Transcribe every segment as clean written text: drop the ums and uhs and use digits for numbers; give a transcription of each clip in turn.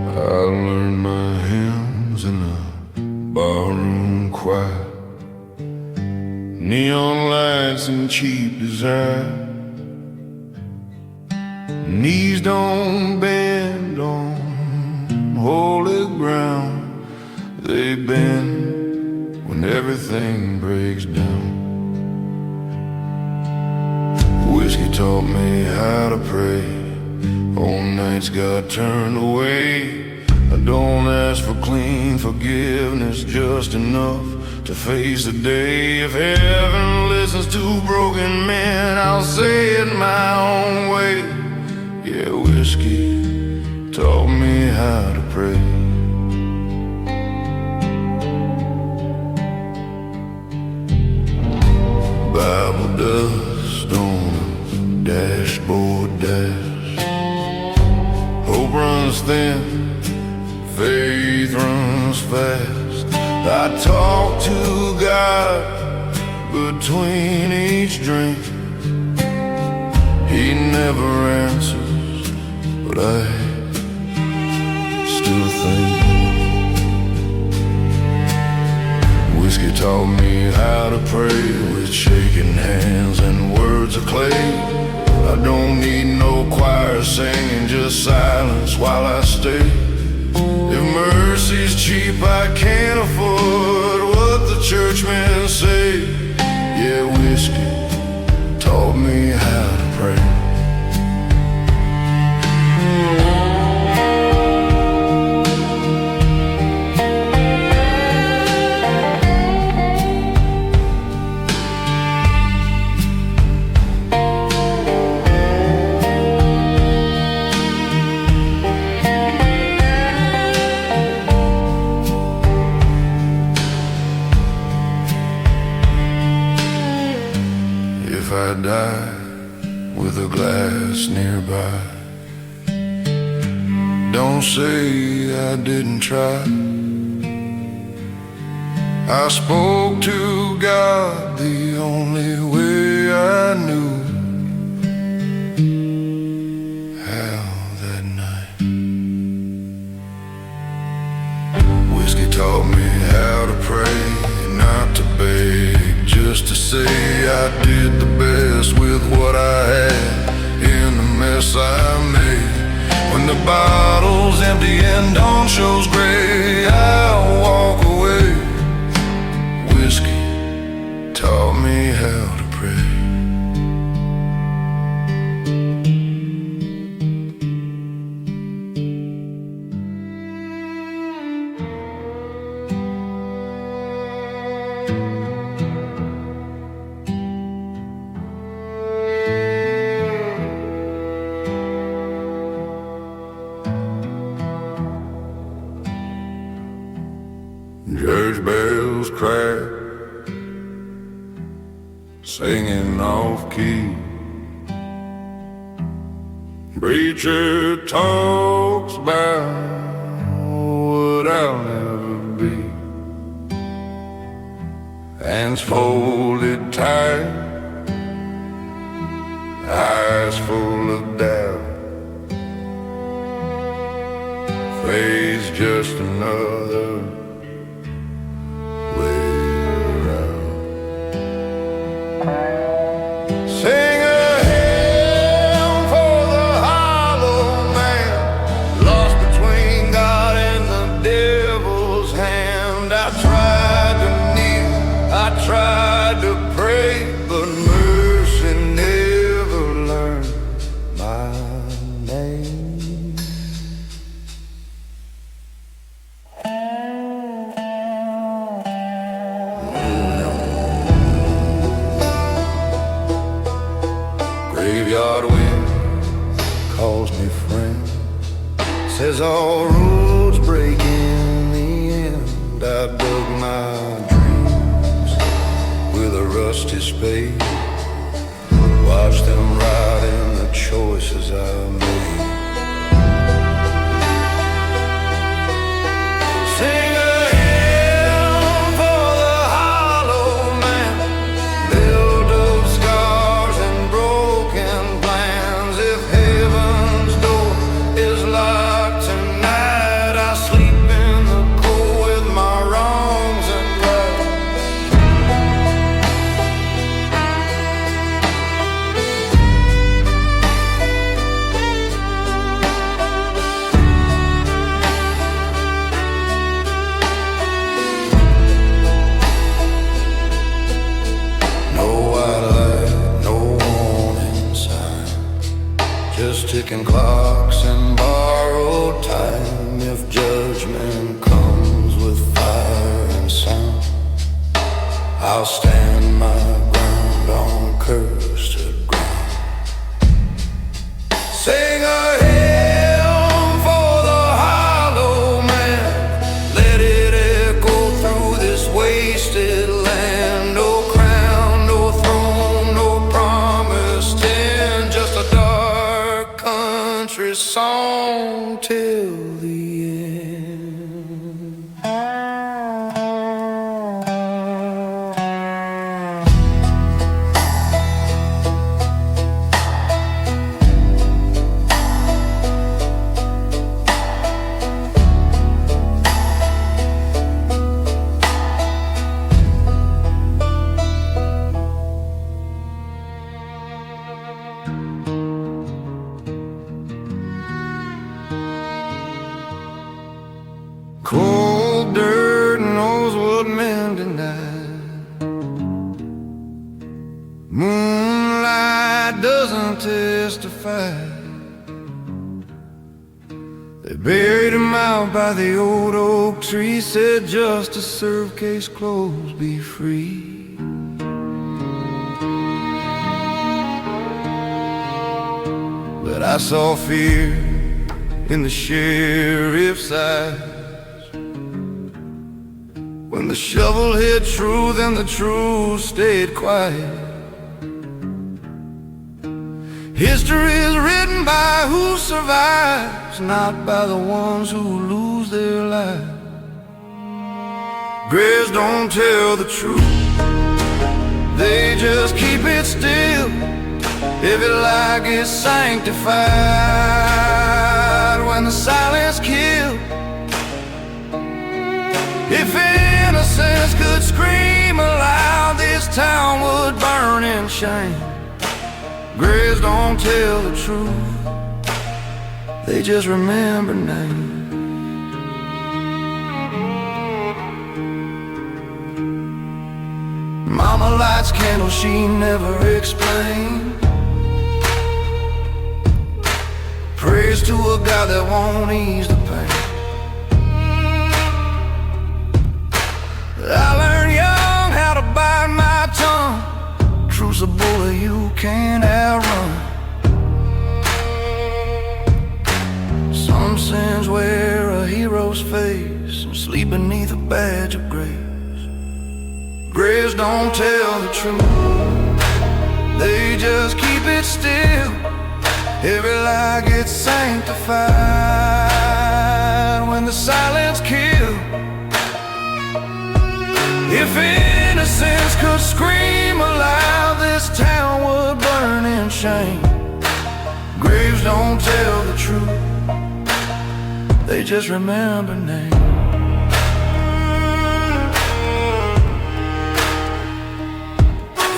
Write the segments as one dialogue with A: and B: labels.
A: I learned my hymns in a barroom choir, neon lights and cheap design. Knees don't bend on holy ground, they bend when everything breaks down. Whiskey taught me how to pray, all nights got turned away. I don't ask for clean forgiveness, just enough to face the day. If heaven listens to broken men, I'll say it my own way. Yeah, whiskey taught me how to pray. Bible dust on a dashboard dash, hope runs thin, faith runs fast. I talk to God between each drink. He never answers, but I still think. Whiskey taught me how to pray with shaking hands and words of clay. I don't need no choir singing, just silence while I stay. If mercy's cheap, I can't afford what the churchmen say. Yeah, whiskey taught me how to pray. If I die with a glass nearby, don't say I didn't try. I spoke to God the only way I knew how that night. Whiskey taught me how to pray, not to beg, just to say I did the best with what I had in the mess I made. When the bottle's empty and dawn shows gray, I'll walk away. Whiskey taught me how to pray. Church bells crack, singing off key. Preacher talks about what I'll never be. Hands folded tight, eyes full of doubt. Faith's just another sing a hymn for the hollow man, lost between God and the devil's hand. I tried to kneel, I tried to pray, but mercy never learned my name. Graveyard wind calls me friend, says all roads break in the end. I dug my dreams with a rusty spade, watched them rot in the choices I made. Sing a hymn Cold dirt knows what men deny. Moonlight doesn't testify. They buried him out by the old oak tree. Said justice serve, case closed, be free. But I saw fear in the sheriff's eyes when the shovel hit truth and the truth stayed quiet. History is written by who survives, not by the ones who lose their lives. Graves don't tell the truth, they just keep it still. Every lie gets sanctified when the silence kills. If innocence could scream aloud, this town would burn in shame. Graves don't tell the truth, they just remember names. Mama lights candles she never explained. Prays to a God that won't ease the pain. I learned young how to bite my tongue. Truth's a bullet you can't outrun. Some sins wear a hero's face and sleep beneath a badge of grace. Graves don't tell the truth, they just keep it still. Every lie gets sanctified when the silence kills. If innocence could scream aloud, this town would burn in shame. Graves don't tell the truth, they just remember names.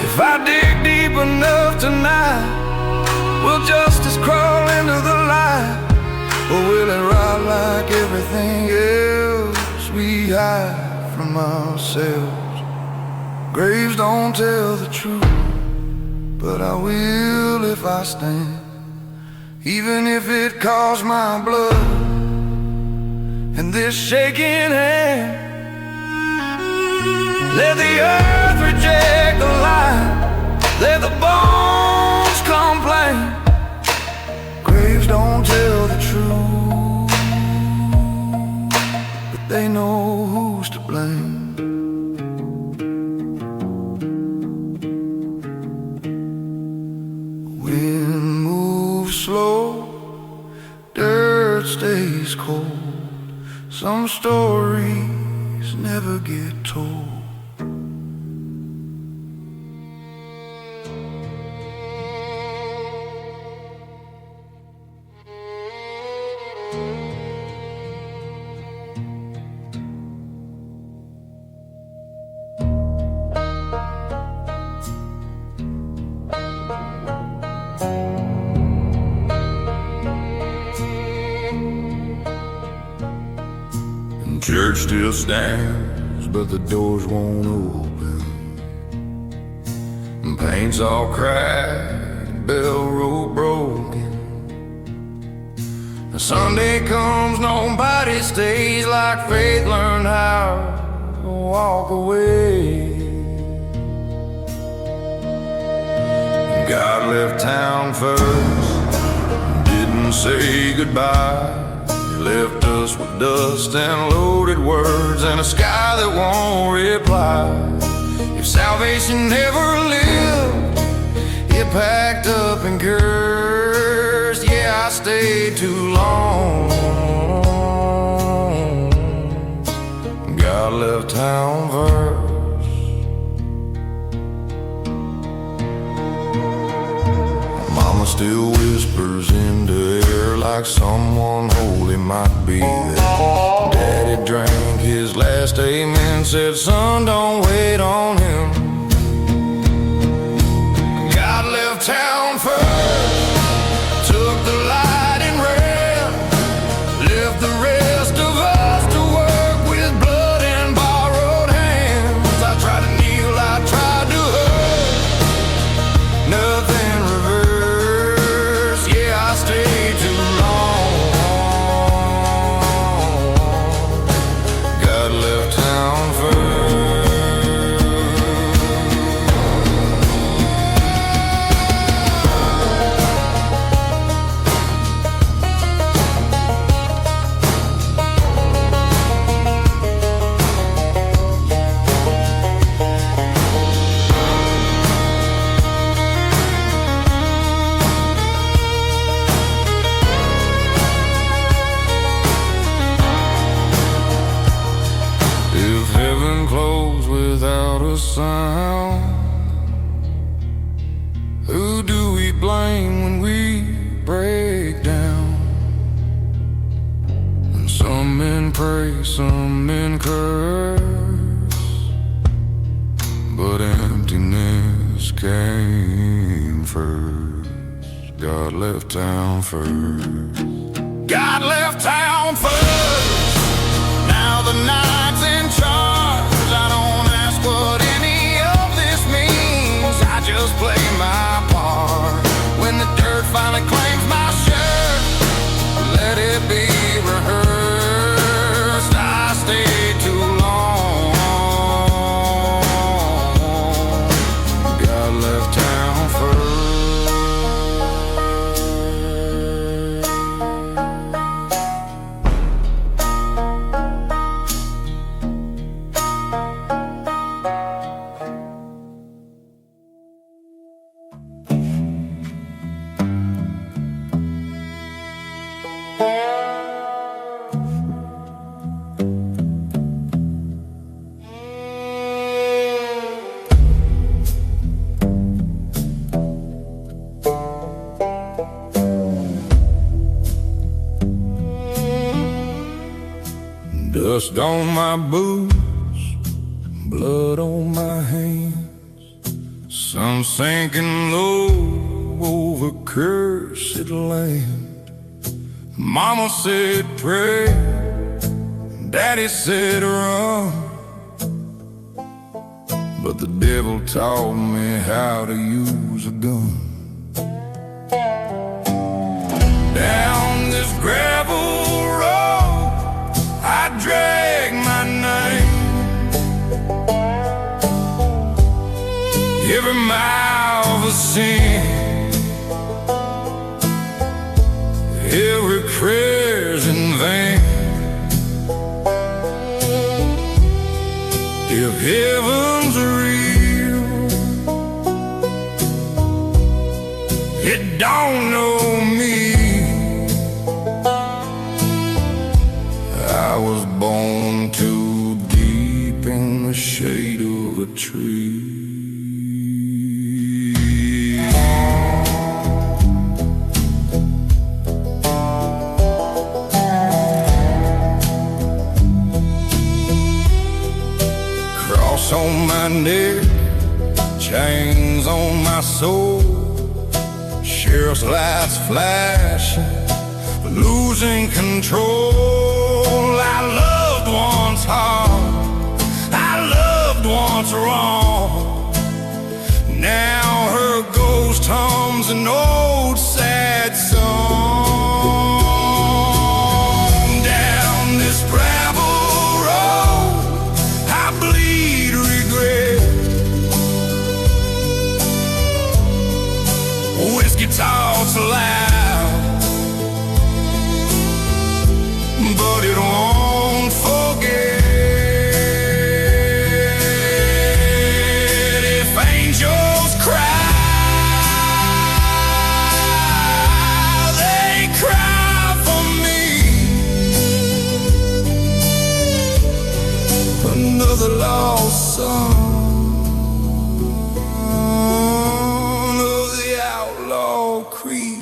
A: If I dig deep enough tonight, will justice crawl into the light? Or will it rot like everything else we hide from ourselves? Graves don't tell the truth, but I will if I stand, even if it costs my blood and this shaking hand. Let the earth reject the lie, let the bones complain. Graves don't tell the truth, but they know who's to blame. Wind moves slow, dirt stays cold. Some stories never get told. Church still stands, but the doors won't open. Paint's all cracked, bell rope broken. Sunday comes, nobody stays, like faith learned how to walk away. God left town first, didn't say goodbye. Left us with dust and loaded words and a sky that won't reply. If salvation never lived, it packed up and cursed. Yeah, I stayed too long. God left town first. Mama still whispers into air like someone holy might be there. Daddy drank his last amen, said, son, don't wait on him. God left town first, took the light and ran, left the rest of us to work. without a sound. Who do we blame when we break down? And some men pray, some men curse, but emptiness came first. God left town first. God left town first. Now the night's in charge. I don't ask what any of this means. I just play my part. When the dirt finally claims my shirt, let it be rehearsed. I stayed too long. God left town first. Dust on my boots, blood on my hands, sun sinking low over cursed land. Mama said pray, Daddy said run, but the devil taught me how to use a gun. Down this gravel road I drag my name. Every mile of a sin, every prayer's in vain. If heaven's real, it don't know me. I was born too deep in the shade of a tree. Cross on my neck, chains on my soul, sheriff's lights flashing, losing control. I loved once hard, I loved once wrong. Now her ghost hums an old sad song. Down this gravel road I bleed regret. Whiskey talks loud, but it won't forget. If angels cry, they cry for me. Another lost son of the outlaw creed.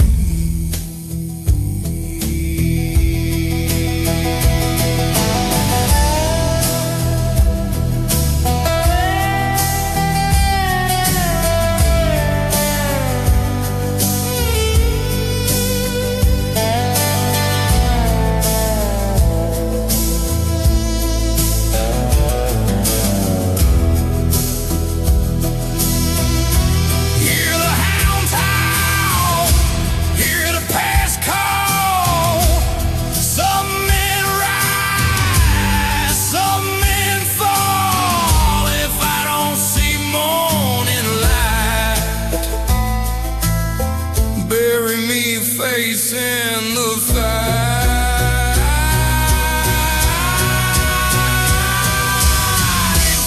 A: Facing the fight.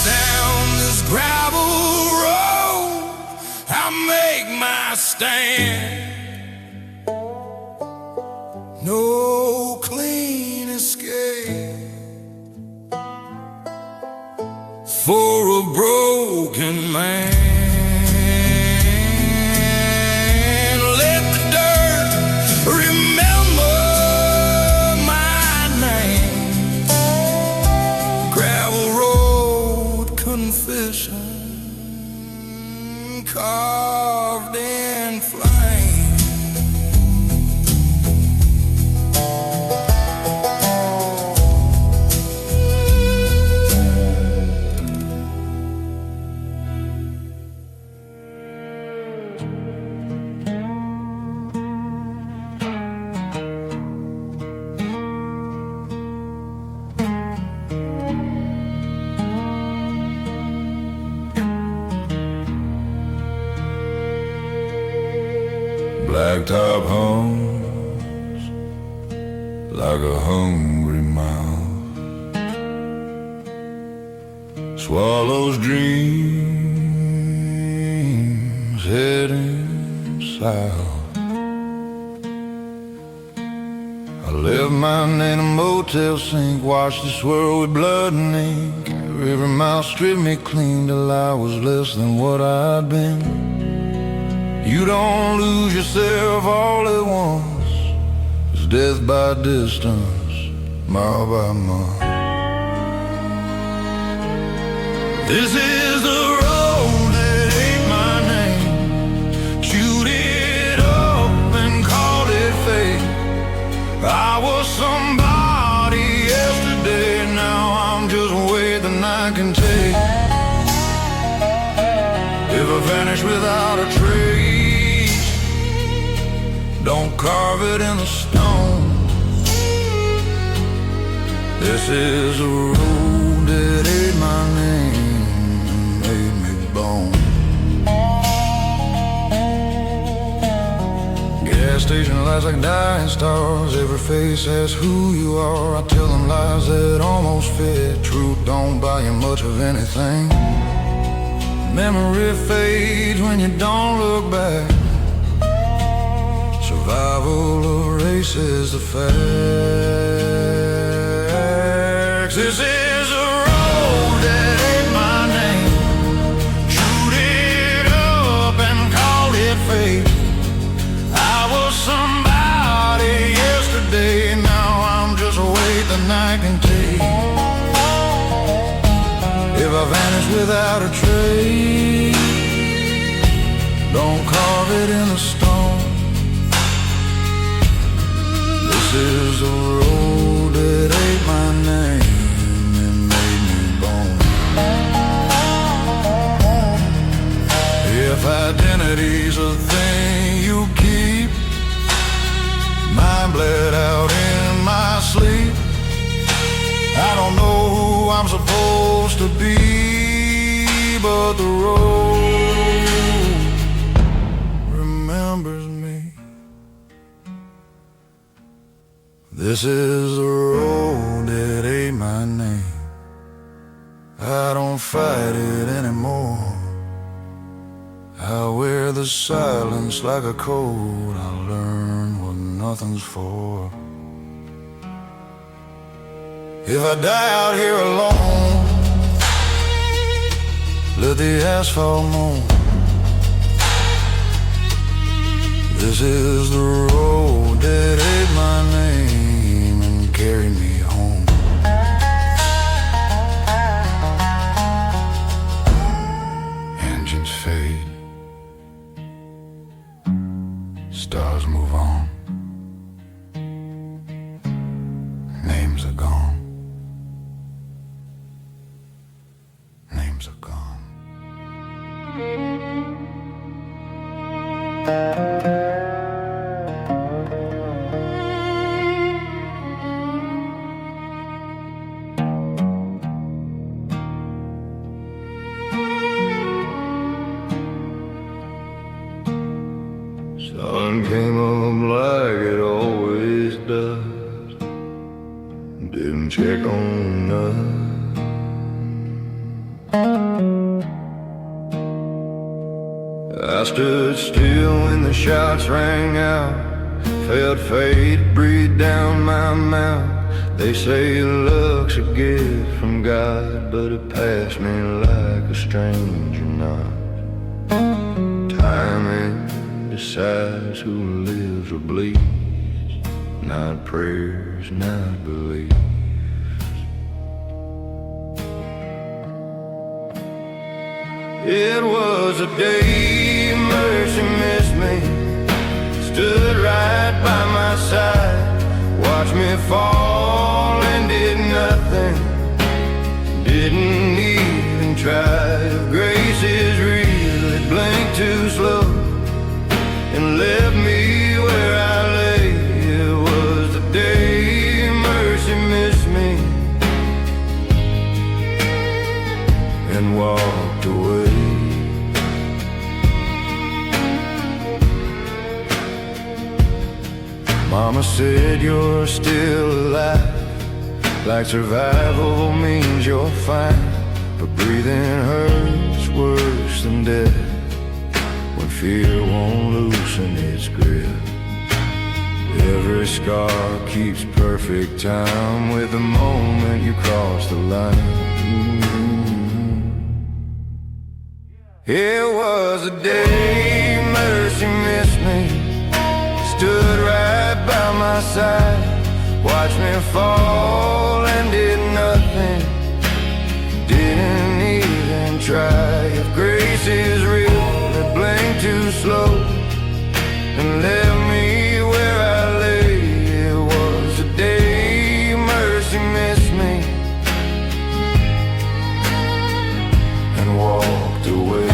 A: Down this gravel road I make my stand. No clean escape for a a broken man. Let the dirt remember my name. Gravel road confession carved in flame. Blacktop homes like a hungry mouth, swallows dreams heading south. I left mine in a motel sink, watched it swirl with blood and ink. Every mile stripped me clean till I was less than what I'd been. You don't lose yourself all at once. It's death by distance, mile by mile. This is the road that ain't my name. Chewed it up and called it fate. I was somebody yesterday, now I'm just weight the night can take. If I vanish without a trace, don't carve it in the stone. This is a road that ate my name, made me bone. Gas station lights like dying stars. Every face asks who you are. I tell them lies that almost fit. Truth don't buy you much of anything. Memory fades when you don't look back. Survival erases the facts. This is a road that ain't my name. Chewed it up and called it fate. I was somebody yesterday, now I'm just a weight the night can take. If I vanish without a trace, don't carve it in the stone. This is the road that ate my name and made me bone. If identity's a thing you keep, mine bled out in my sleep. I don't know who I'm supposed to be, but the road remembers me. This is the road that ate my name. I don't fight it anymore. I wear the silence like a coat. I learn what nothing's for. If I die out here alone, let the asphalt moan. This is the road that ate my name and carried me home. Engines fade, stars move on, names are gone. Names are gone. Sun came up like it always does. Didn't check on nothing. I stood still when the shots rang out. Felt fate breathe down my mouth. They say luck's a gift from God, but it passed me like a stranger not. Timing decides who lives or bleeds, not prayers, not belief. It was a day mercy missed me, stood right by my side, watched me fall and did nothing, didn't even try. If grace is real, it blinked too slow and left me where I lay. It was the day mercy missed me and walked away. Mama said you're still alive, like survival means you're fine, but breathing hurts worse than death when fear won't loosen its grip. Every scar keeps perfect time with the moment you cross the line. It was a day mercy missed me, stood right by my side, watched me fall and did nothing, didn't even try. If grace is real, it blinked too slow and left me where I lay. It was the day mercy missed me and walked away.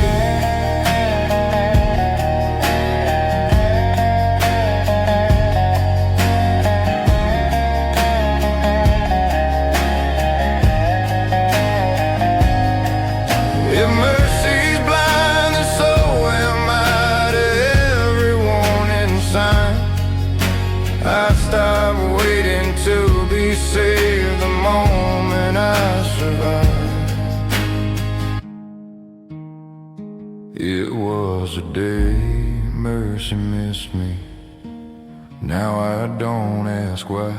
A: Save the moment I survived. It was a day mercy missed me. Now I don't ask why.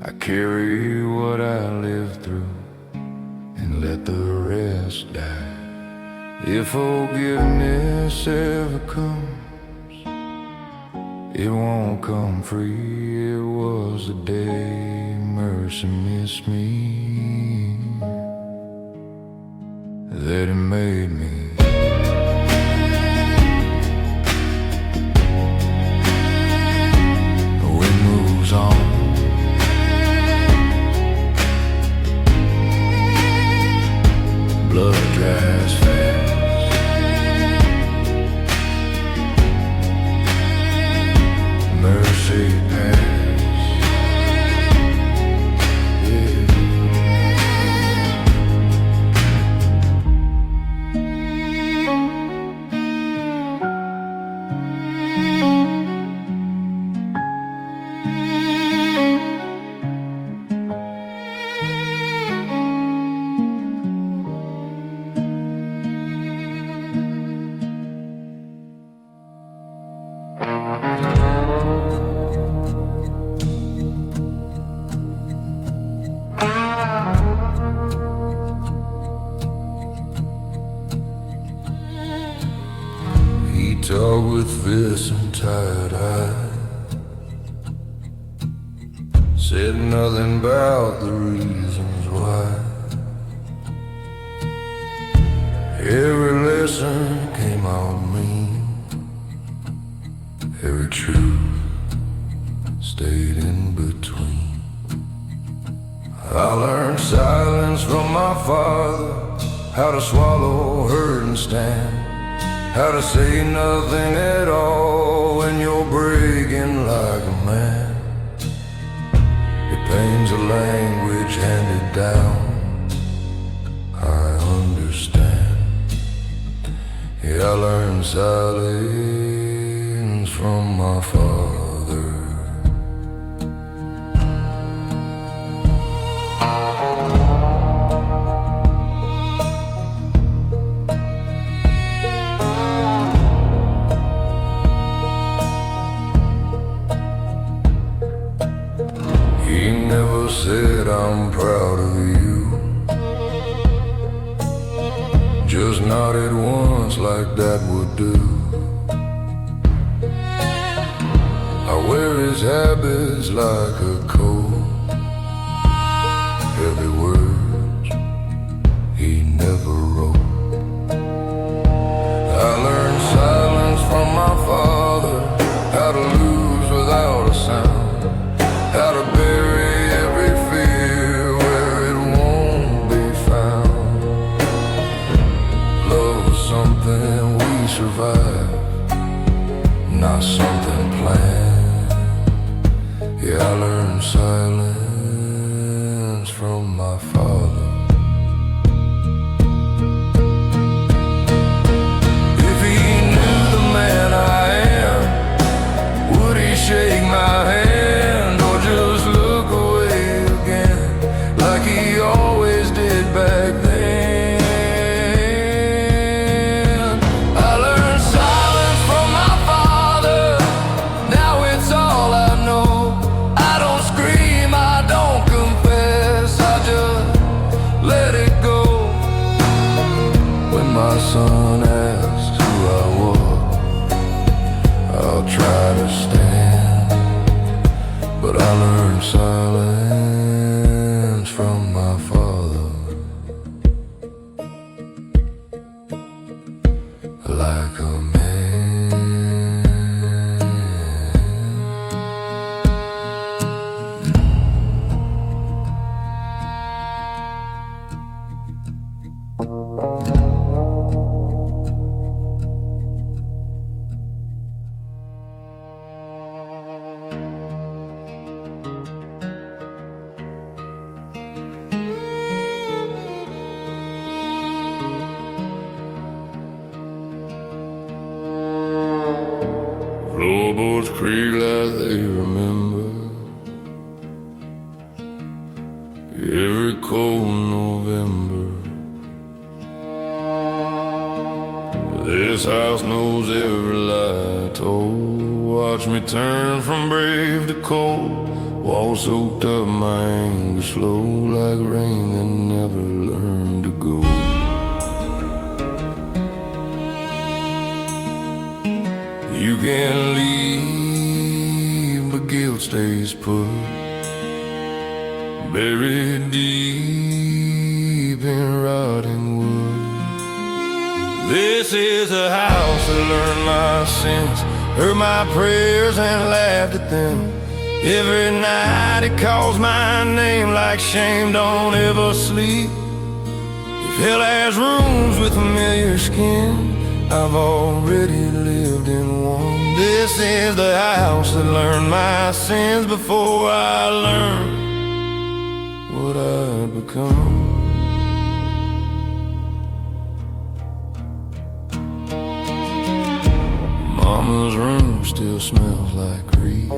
A: I carry what I lived through and let the rest die. If forgiveness ever comes, it won't come free. It was the day mercy missed me that it made me. The wind moves on, blood dries fast. Mercy pass, talk with fists and tired eyes, said nothing about the reasons why. Every lesson came out mean, every truth stayed in between. I learned silence from my father, how to swallow, hurt and stand, how to say nothing at all when you're breaking like a man. It pains a language handed down, I understand. Yeah, I learned silence from my father. He never said I'm proud of you. Just nodded once like that would do. I wear his habits like a coat. Heavy words he never wrote. I learned silence from my father, how to lose without a sound, how to bury every fear where it won't be found. Love was something we survived, not something planned. Yeah, I learned silence from my father. If he knew the man I am, would he shake my hand or just look away again like he always did back then? I learned silence from my father, now it's all I know. I don't scream, I don't confess, I just let it go. When my son asks who I was, I'll try to stand, but I learned silence from my father. Like a man. Floorboards creak like they remember every cold November. This house knows every lie I told. Watch me turn from brave to cold. Walls soaked up my anger slow, like rain that never learned to go. You can leave, but guilt stays put, buried deep in rotting wood. This is a house that learned my sins, heard my prayers and laughed at them. Every night it calls my name like shame don't ever sleep. If hell has rooms with familiar skin, I've already lived in one. This is the house that learned my sins before I learned what I'd become. Mama's room still smells like grief.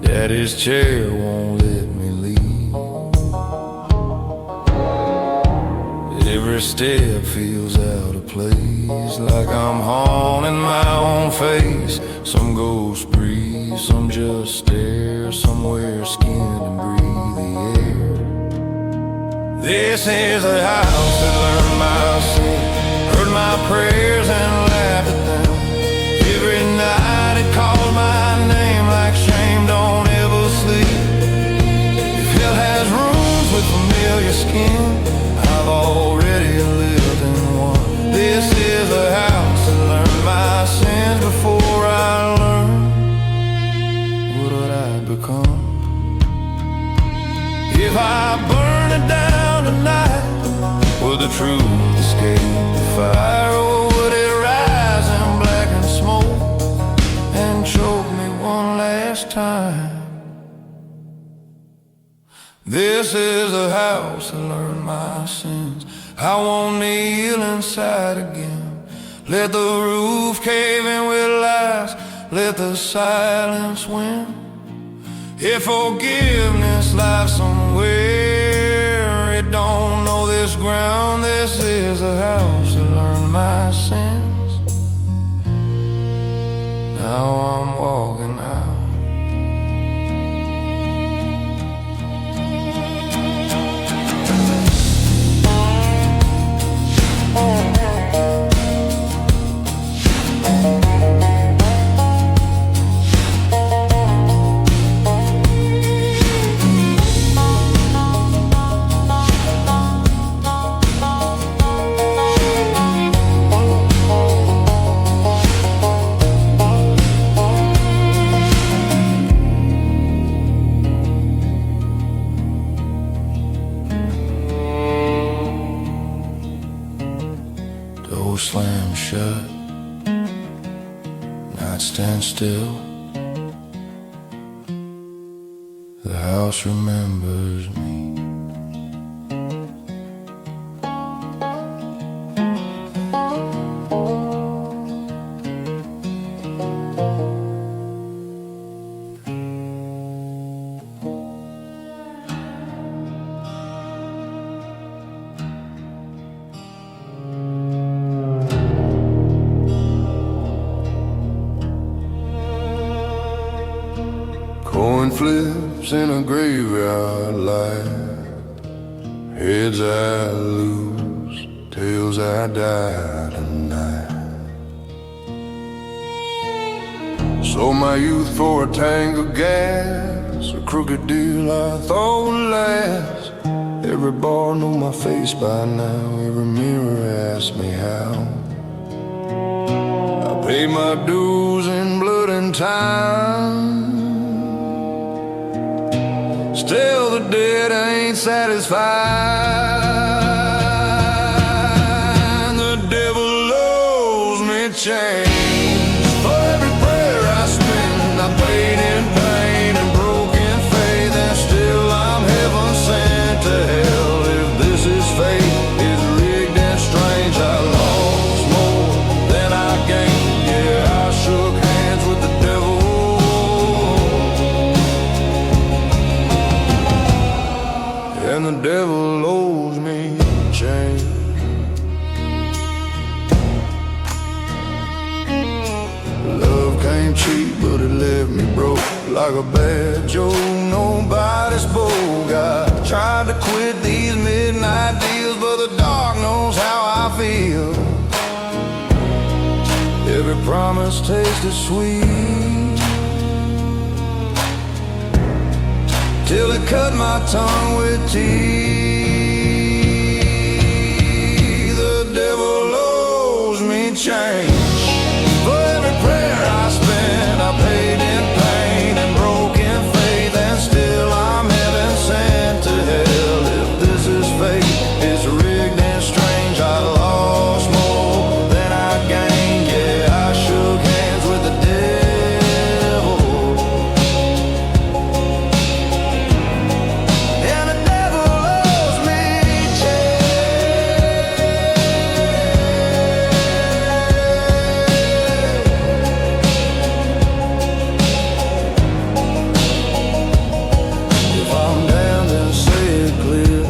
A: Daddy's chair won't let me leave. Every step feels out of place, like I'm haunting my own face. Some ghosts breathe, some just stare, somewhere skinned and breathe the air. This is a house that learned my sin, heard my prayers and laughed at them. Every night it calls my name like shame don't ever sleep. If hell has rooms with familiar skin, I've already lived in one. This is a house that learned my sins before I learned what would I become. If I burn it down tonight, would the truth escape the fire, or would it rise in blackened smoke and choke me one last time? This is a house that learned my sins. I won't kneel inside again. Let the roof cave in with lies, let the silence win. If forgiveness lies somewhere, it don't know this ground. This is a house that learned my sins. Now I'm walking out slam shut, night stands still. The house remembers me. Coin flips in a graveyard light, heads I lose, tails I die tonight. Sold my youth for a tank of gas, a crooked deal I thought would last. Every bar know my face by now, every mirror asks me how. I paid my dues in blood and time. Still the dead ain't satisfied. The devil owes me change for every prayer I spend. I paid in pain and broken faith, and still I'm heaven sent to hell. If this is fate, it's rigged and strange. I lost more than I gained. Yeah, I shook hands with the devil, and the devil owes me change. Love came cheap, but it left me broke like a bad joke. Nobody's spoke. I tried to quit these midnight deals, but the dark knows how I feel. Every promise tasted sweet till it cut my tongue with teeth. The devil owes me change for every prayer I spent. I paid in pain and broken faith, and still I'm heaven sent to hell. If this is fate, it's rigged and strange. I lost more than I gained. Yeah, I shook hands with the devil, and the devil owes me change. If I'm down, then say it clear.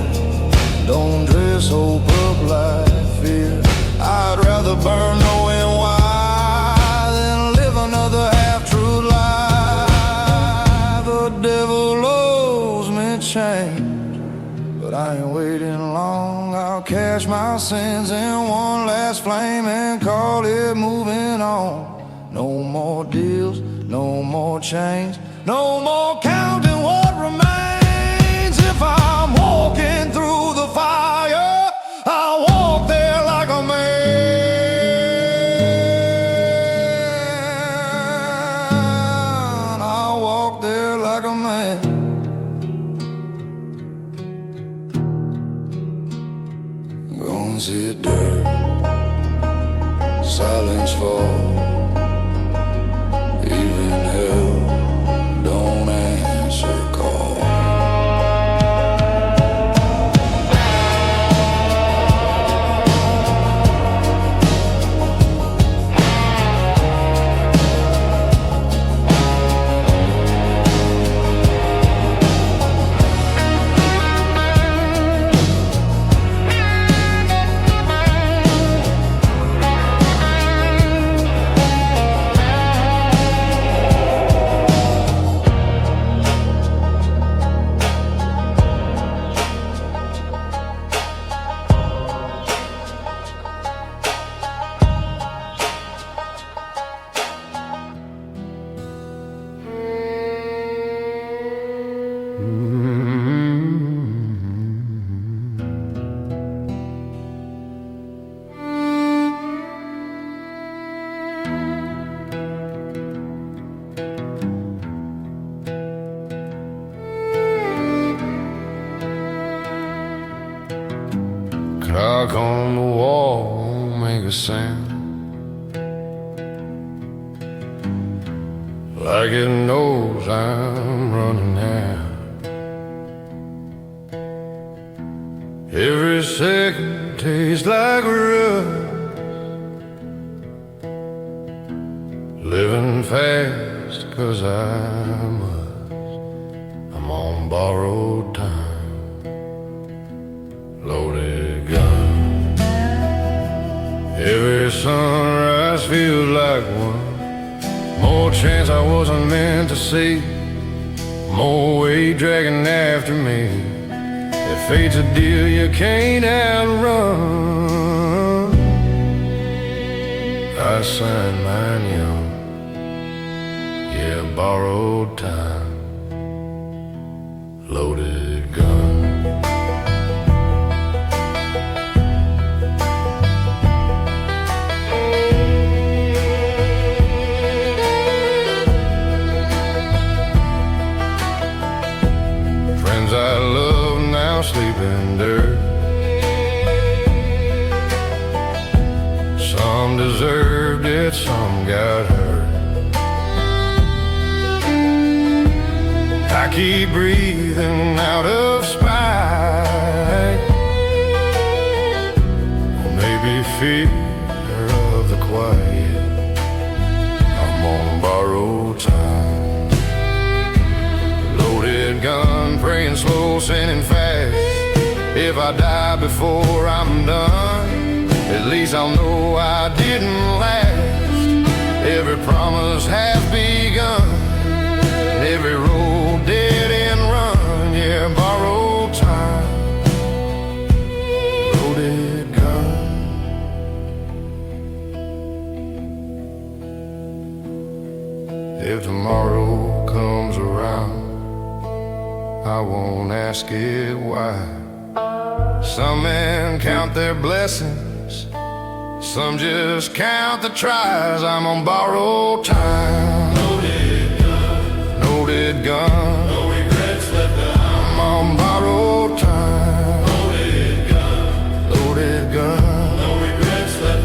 A: Don't dress hope up like fear. I'd rather burn knowing why than live another half-true lie. The devil owes me change, but I ain't waiting long. I'll cash my sins in one last flame and call it moving on. No more deals, no more change, no more counting what remains. If I'm walking through the fire, I'll walk there like a man. I'll walk there like a man. Gonna see dirt, silence fall. Even hell don't answer call. Clock on the wall make a sound, like it knows I'm running out. Every second tastes like rust, living fast 'cause I must. I'm on borrowed time, loaded gun. Every sunrise feels like one more chance I wasn't meant to see, more weight dragging after me. If fate's a deal you can't outrun, I signed mine young, yeah, borrowed time, loaded gun. Friends I love now sleep in dirt, some deserved it, some got hurt. I keep breathing out of spite, or maybe fear of the quiet. I'm on borrowed time, loaded gun, praying slow, sinning fast. If I die before I'm done, at least I'll know I didn't last. Every promise has begun, every road dead end run, yeah, borrowed time, loaded gun. If tomorrow comes around, I won't ask it why. Some men count their blessings, some just count the tries. I'm on borrowed time, loaded gun, loaded gun. No regrets left behind. I'm on borrowed time, loaded gun, loaded gun. No regrets left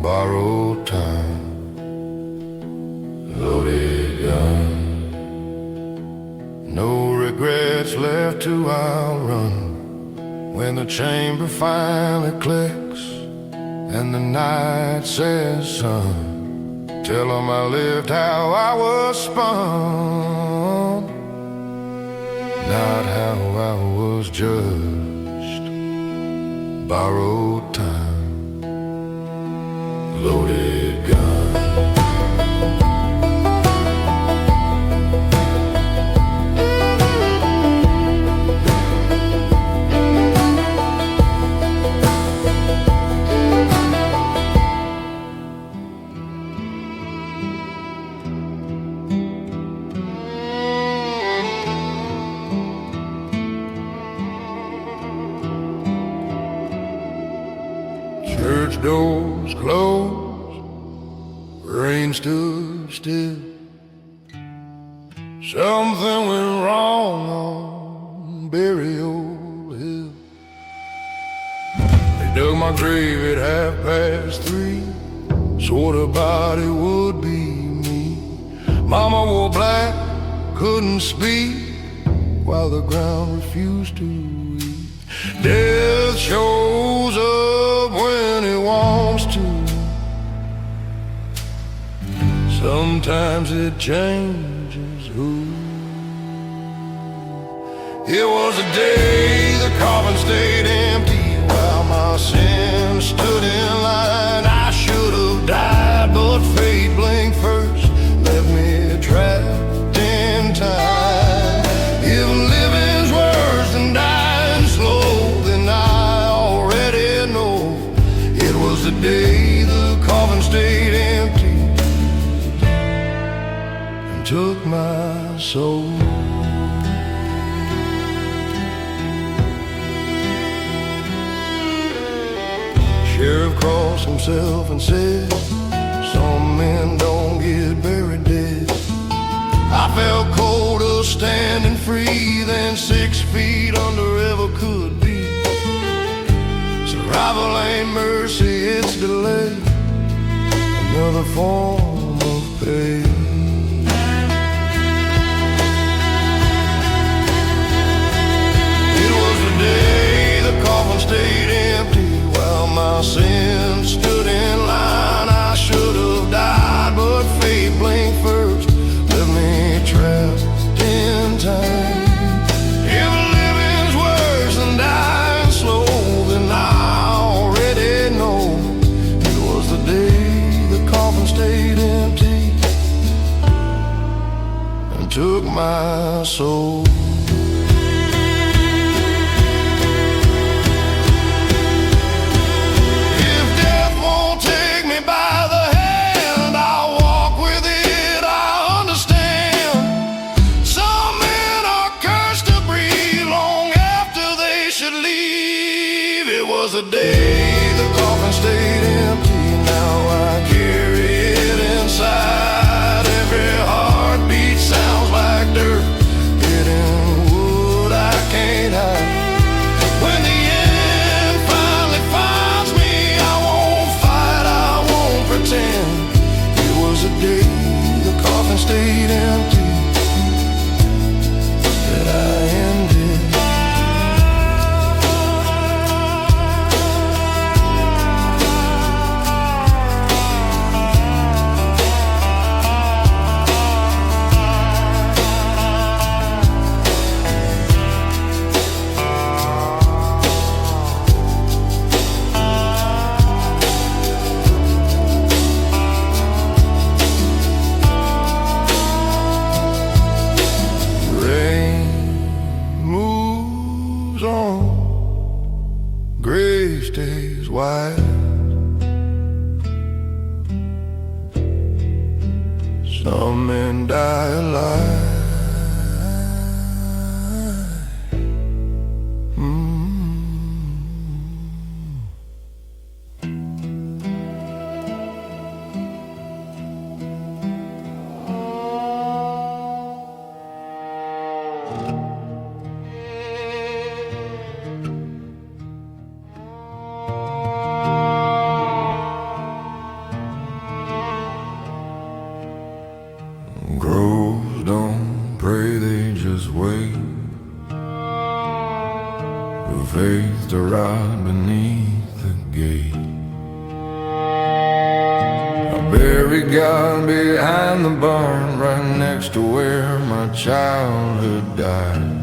A: borrowed time, loaded gun. No regrets left to outrun. When the chamber finally clicks and the night says sun, tell them I lived how I was spun, not how I was judged. Borrowed time, loaded gun. Church doors closed, rain stood still. Something went wrong on Burial Hill. They dug my grave at 3:30, swore the body would be me. Mama wore black, couldn't speak, while the ground refused to eat. Death shows up when it wants to. Sometimes it changes who. It was a day the coffin stayed empty while my sins stood in line. I should have died, but fate blinked first, left me trapped in time. If living's worse than dying slow, then I already know it was the day the coffin stayed empty and took my soul. sheriff crossed himself and said, some men don't get buried dead. I felt colder standing free than 6 feet under ever could be. Survival ain't mercy, it's delay, another form of pay. It was the day the coffin stayed empty while my sins stood in line. I should have died, but fate blinked first, left me trapped in time. If living's worse than dying slow, then I already know. It was the day the coffin stayed empty and took my soul. The day the coffin stayed empty, now I carry it inside. Every heartbeat sounds like dirt hitting wood I can't hide. When the end finally finds me, I won't fight, I won't pretend. It was the day the coffin stayed empty that I ended. Grave stays wide. Some men die alive. Groves don't pray, they just wait for faith to rot beneath the gate. I buried God behind the barn, right next to where my childhood died.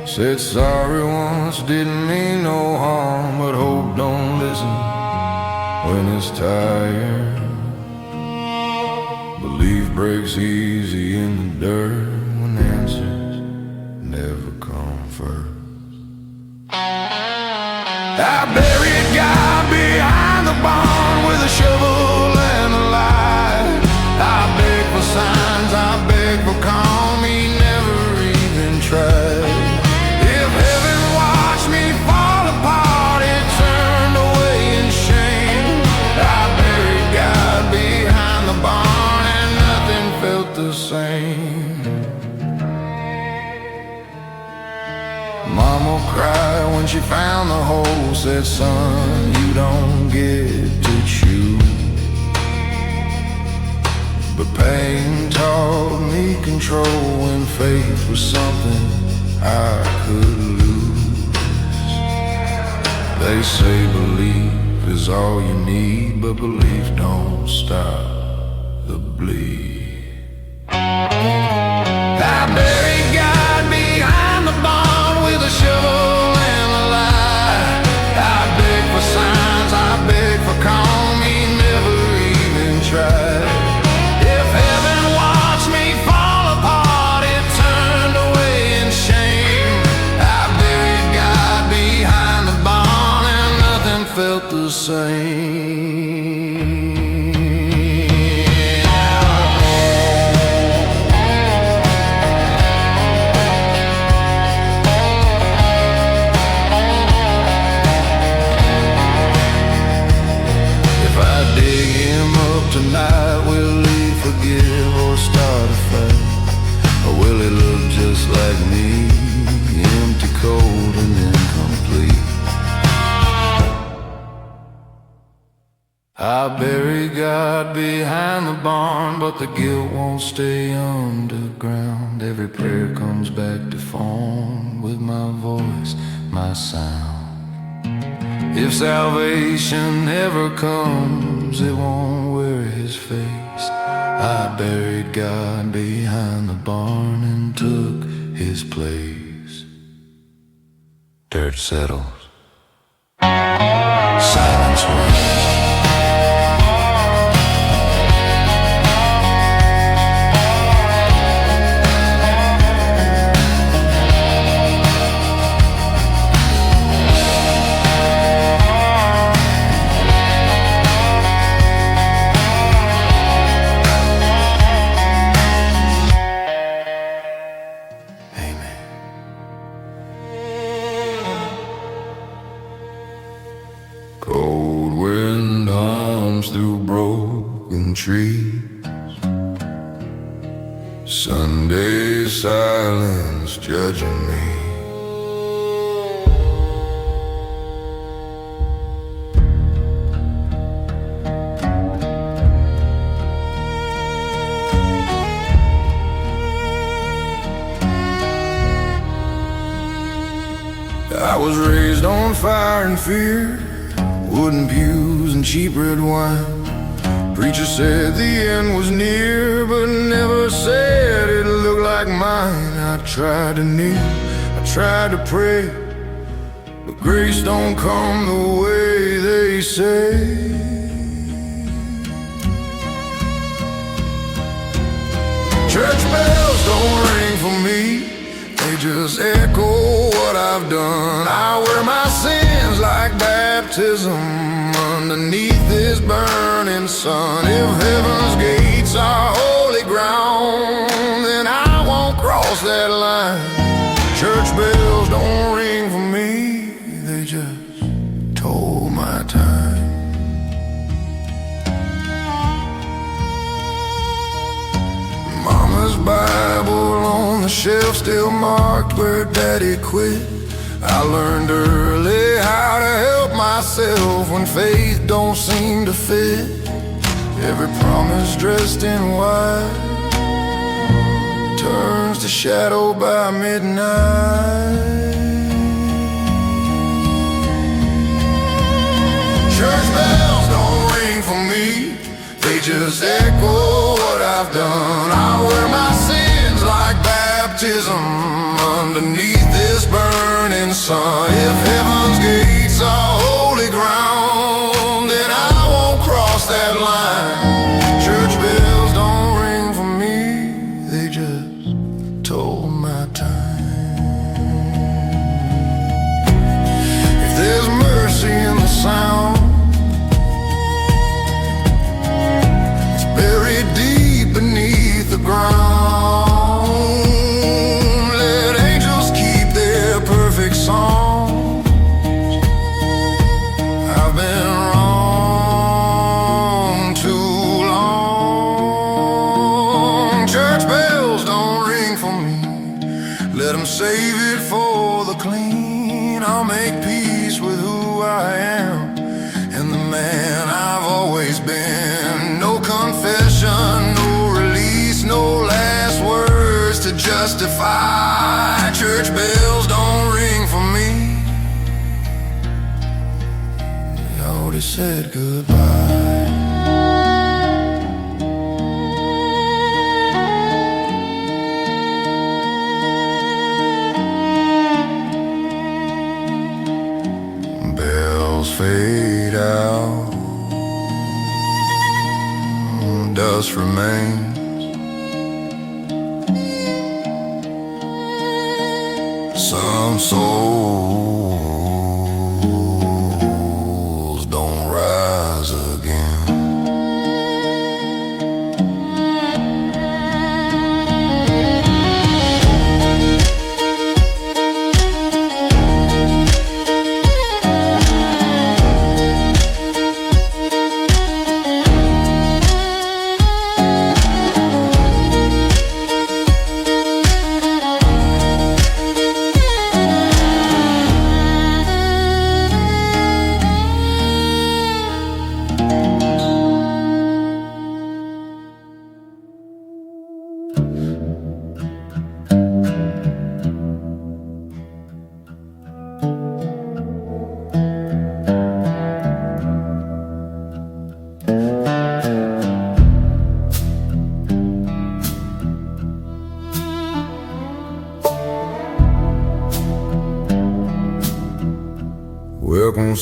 A: Said sorry once, didn't mean no harm, but hope don't listen when it's tired. Belief breaks easy in the dirt when answers never come first. I buried God behind the barn with a shovel and a light. I beg for signs, I beg for calm, he never even tried. If heaven watched me fall apart, it turned away in shame. I buried God behind the barn, felt the same. Mama cried when she found the hole, said, son, you don't get to choose. But pain taught me control when faith was something I could lose. They say belief is all you need, but belief don't stop the bleed. I buried God behind the barn with a shovel and a light. I beg for signs, I beg for calm, he never even tried. If heaven watched me fall apart, it turned away in shame. I buried God behind the barn and nothing felt the same. God behind the barn, but the guilt won't stay underground. Every prayer comes back to form with my voice, my sound. If salvation ever comes, it won't wear his face. I buried God behind the barn and took his place. Dirt settles, silence reigns. Cold wind hums through broken trees. Sunday silence judging me. I was raised on fire and fear, wooden pews and cheap red wine. Preacher said the end was near, but never said it looked like mine. I tried to kneel, I tried to pray, but grace don't come the way they say. Church bells don't ring for me, they just echo what I've done. I wear my sins like baptism underneath this burning sun. If heaven's gates are holy ground, then I won't cross that line. Church bells don't ring for me, they just toll my time. Mama's Bible on the shelf, still marked where Daddy quit. I learned early how to help myself when faith don't seem to fit. Every promise dressed in white turns to shadow by midnight. Church bells don't ring for me, they just echo what I've done. I wear my sins like baptism underneath this burning sun. If heaven's gates are holy ground, then I won't cross that line. Church bells don't ring for me, they just toll my time. If there's mercy in the sound, it's buried deep beneath the ground. I've been wrong too long. Church bells don't ring for me, let them save it for the clean. I'll make peace with who I am and the man I've always been. No confession, no release, no last words to justify. Church bells don't ring for me, they already said goodbye. Bells fade out, dust remains. Some souls don't rise again.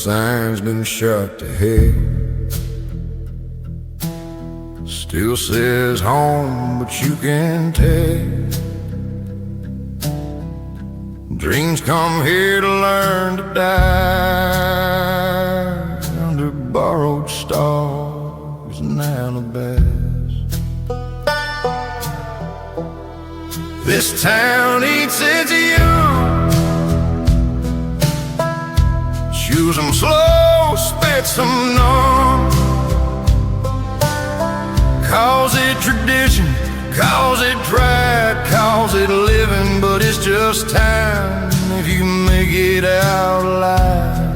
A: sign's been shot to hell. Still says home, but you can tell. Dreams come here to learn to die under borrowed stars and alibis. This town eats its young, chews them slow, spits them numb. Calls it tradition, calls it pride, calls it living, but it's just time if you make it out alive.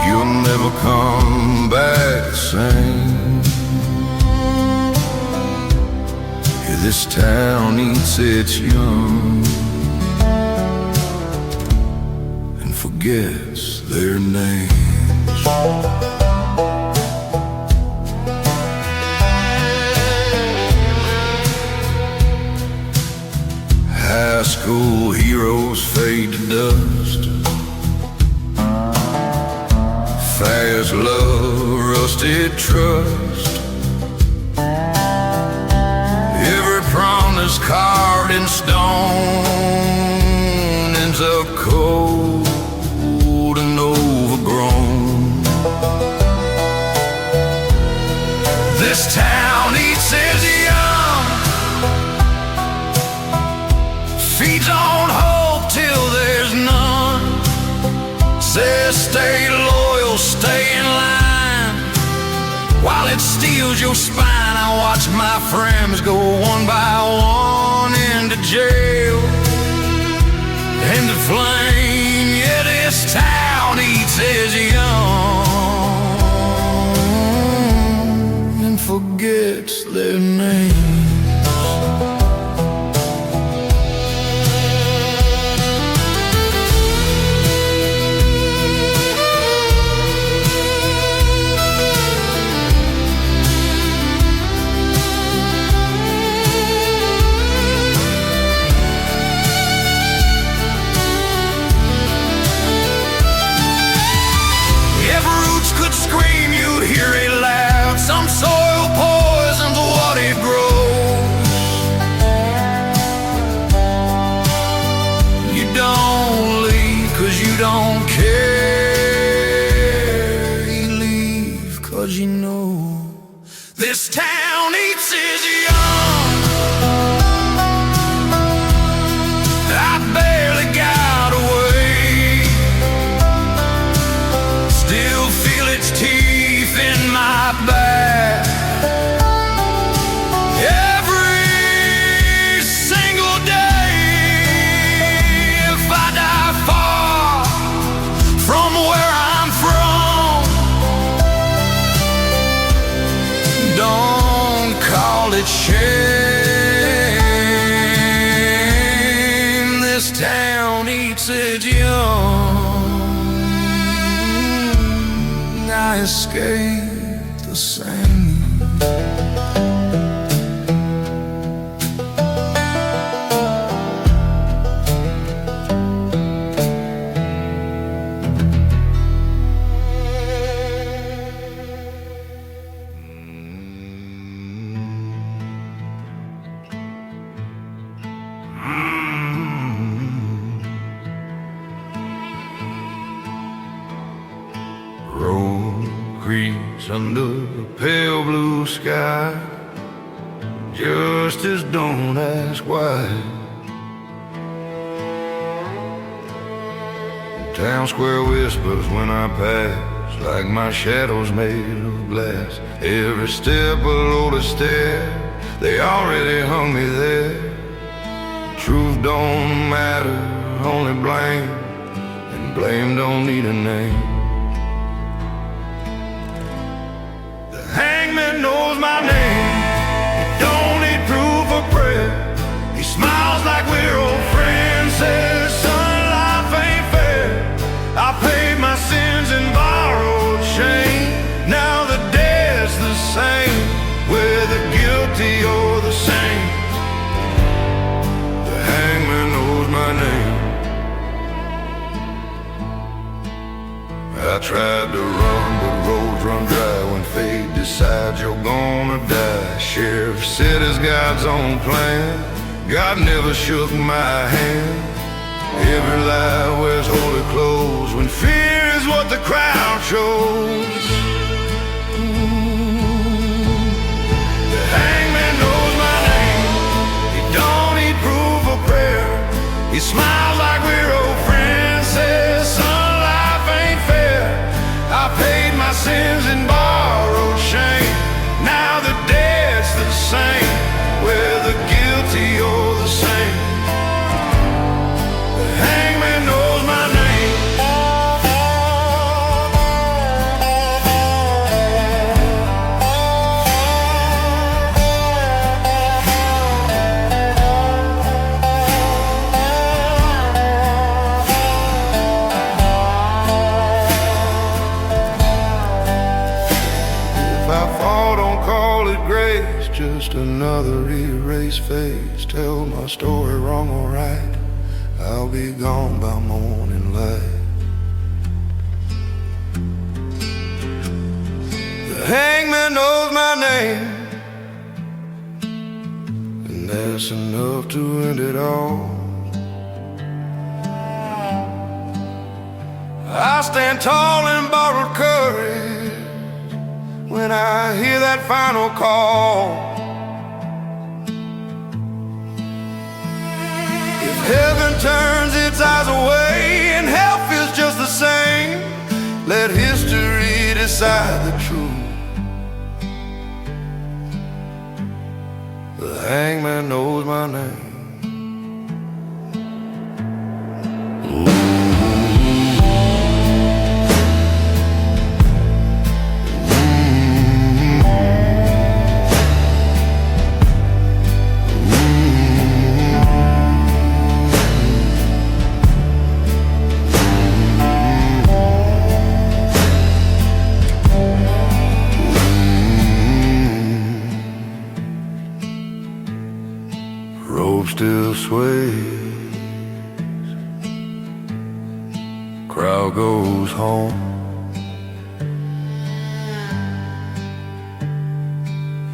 A: You'll never come back the same. Yeah, this town eats its young and forgets their names. High school heroes fade to dust. Fast love, rusted trust. Every promise carved in stone ends up cold and overgrown. This town eats its young, feeds on hope till there's none. Says stay loyal, stay in line. While it steals your spine, I watch my friends go one by one into jail, into flame. Yeah, this town eats its young and forgets their names. Scream, you hear it loud. Some soil poisons what it grows. You don't leave 'cause you don't care. You leave 'cause you know this town eats its young. I barely got away, still feel its teeth in my back. Every single day, if I die far from where I'm from, don't call it shame. This town eats its young. I escape the same. Road creeps under a pale blue sky. Justice don't ask why. Town square whispers when I pass, like my shadow's made of glass. Every step below the stair, they already hung me there. Truth don't matter, only blame, and blame don't need a name. Hangman knows my name, he don't need proof or prayer. He smiles like we're old friends, says, son, life ain't fair. I paid my sins and borrowed shame. Now the debt's the same, whether guilty or the same. The hangman knows my name. I tried to run, but roads run dry when fate decides you're gonna die. Sheriff said his God's own plan. God never shook my hand. Every lie wears holy clothes when fear is what the crowd shows. The hangman knows my name. He don't need proof or prayer. He smiles like we're old friends. Says, son, life ain't fair. I paid my sins and borrowed shame. Now the debt's the same, whether guilty or the same. The hangman knows my name. If I fall, don't call it grace, just another erased face. Tell my story wrong or right, I'll be gone by morning light. The hangman knows my name, and that's enough to end it all. I stand tall in borrowed courage when I hear that final call. If heaven turns its eyes away and hell feels just the same, let history decide the truth. The hangman knows my name. Rope still sways, crowd goes home.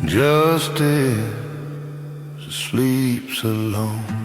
A: Justice sleeps alone.